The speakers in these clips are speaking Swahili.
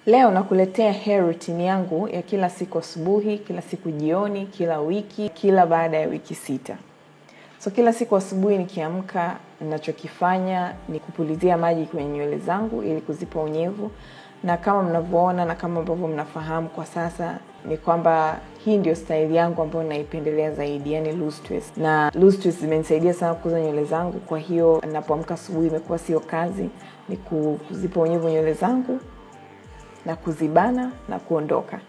Leo nakuletea hair routine yangu ya kila siku asubuhi, kila siku jioni, kila wiki, kila baada ya wiki 6. So kila siku asubuhi nikiamka, ninachokifanya ni kupulizia maji kwenye nywele zangu ili kuzipa unyevu. Na kama mnavyoona na kama ambavyo mnafahamu kwa sasa ni kwamba hii ndio style yangu ambayo naipendelea zaidi, yani loose twist. Na loose twist imenisaidia sana kukuza nywele zangu, kwa hiyo ninapoamka asubuhi imekuwa sio kazi, ni kuzipa unyevu nywele zangu na kuzibana na kuondoka.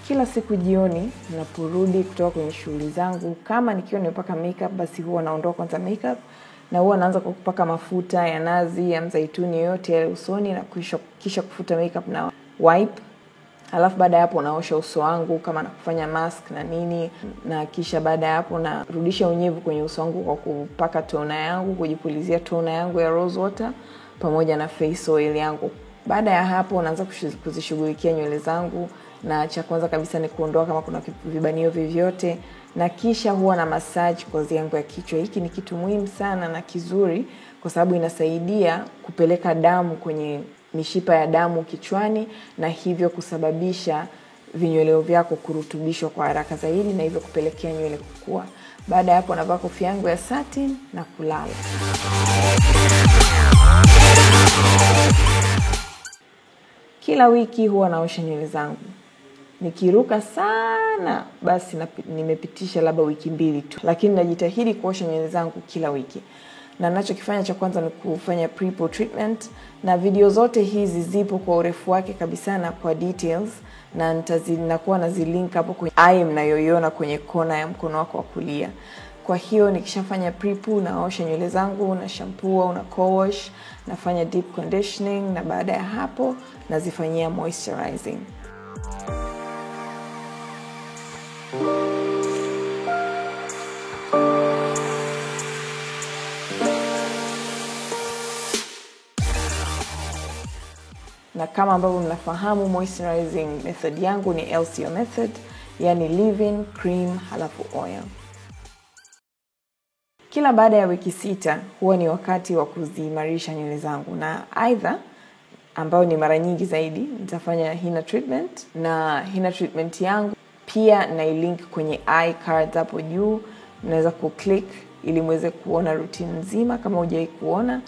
Kila siku jioni ninaporudi kutoka kwenye shughuli zangu, kama nikiwa nimepaka makeup basi huwa naondoa kwanza makeup na huwa naanza kwa kupaka mafuta ya nazi ya mzaituni yote ya usoni na kisha kufuta makeup na wipe. Alafu baada ya hapo naosha uso wangu kama nakufanya mask na nini, na kisha baada ya hapo narudisha unyevu kwenye uso wangu kwa kupaka toner yangu, kujipulizia toner yangu ya rose water pamoja na face oil yangu. Baada ya hapo naanza kuzishughulikia nywele zangu, na cha kwanza kabisa ni kuondoa kama kuna vibanio vyovyote, na kisha huwa na massage ngozi yangu ya kichwa. Hiki ni kitu muhimu sana na kizuri kwa sababu inasaidia kupeleka damu kwenye mishipa ya damu kichwani, na hivyo kusababisha vinyweleo vyako kurutubishwa kwa haraka zaidi na hivyo kupelekea nywele kukua. Baada ya hapo navaa kofia yangu ya satin na kulala. Kila wiki huwa naosha nywele zangu. Nikiruka sana basi nimepitisha labda wiki 2 tu, lakini najitahidi kuosha nywele zangu kila wiki. Na ninachokifanya cha kwanza ni kufanya pre-pore treatment, na video zote hizi zipo kwa urefu wake kabisa na kwa details, na nitakuwa nazilink hapo kwenye eye mnayoiona kwenye kona ya mkono wako wa kulia. Kwa hiyo nikishafanya pre-pore naosha nywele zangu na shampoo au na co-wash, nafanya deep conditioning, na baada ya hapo nazifanyia moisturizing. Na kama ambavyo mnafahamu, moisturizing method yangu ni LCO method, yani leave-in, cream, halafu oil. Kila baada ya wiki 6 huwa ni wakati wa kuziimarisha nywele zangu, na either ambao ni mara nyingi zaidi nitafanya henna treatment, na henna treatment yangu pia nailink kwenye eye cards hapo juu. Mnaweza kuclick ili muweze kuona routine nzima kama hujai kuona,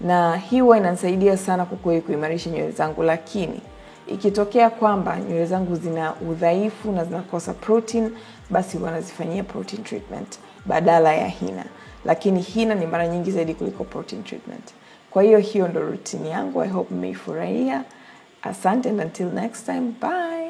na hii huwa inanisaidia sana kuimarisha nywele zangu. Lakini ikitokea kwamba nywele zangu zina udhaifu na zinakosa protein, basi huwa nazifanyia protein treatment badala ya henna. Lakini henna ni mara nyingi zaidi kuliko protein treatment. Kwa hiyo ndo routine yangu. I hope mmeifurahia. Asante, and until next time, bye.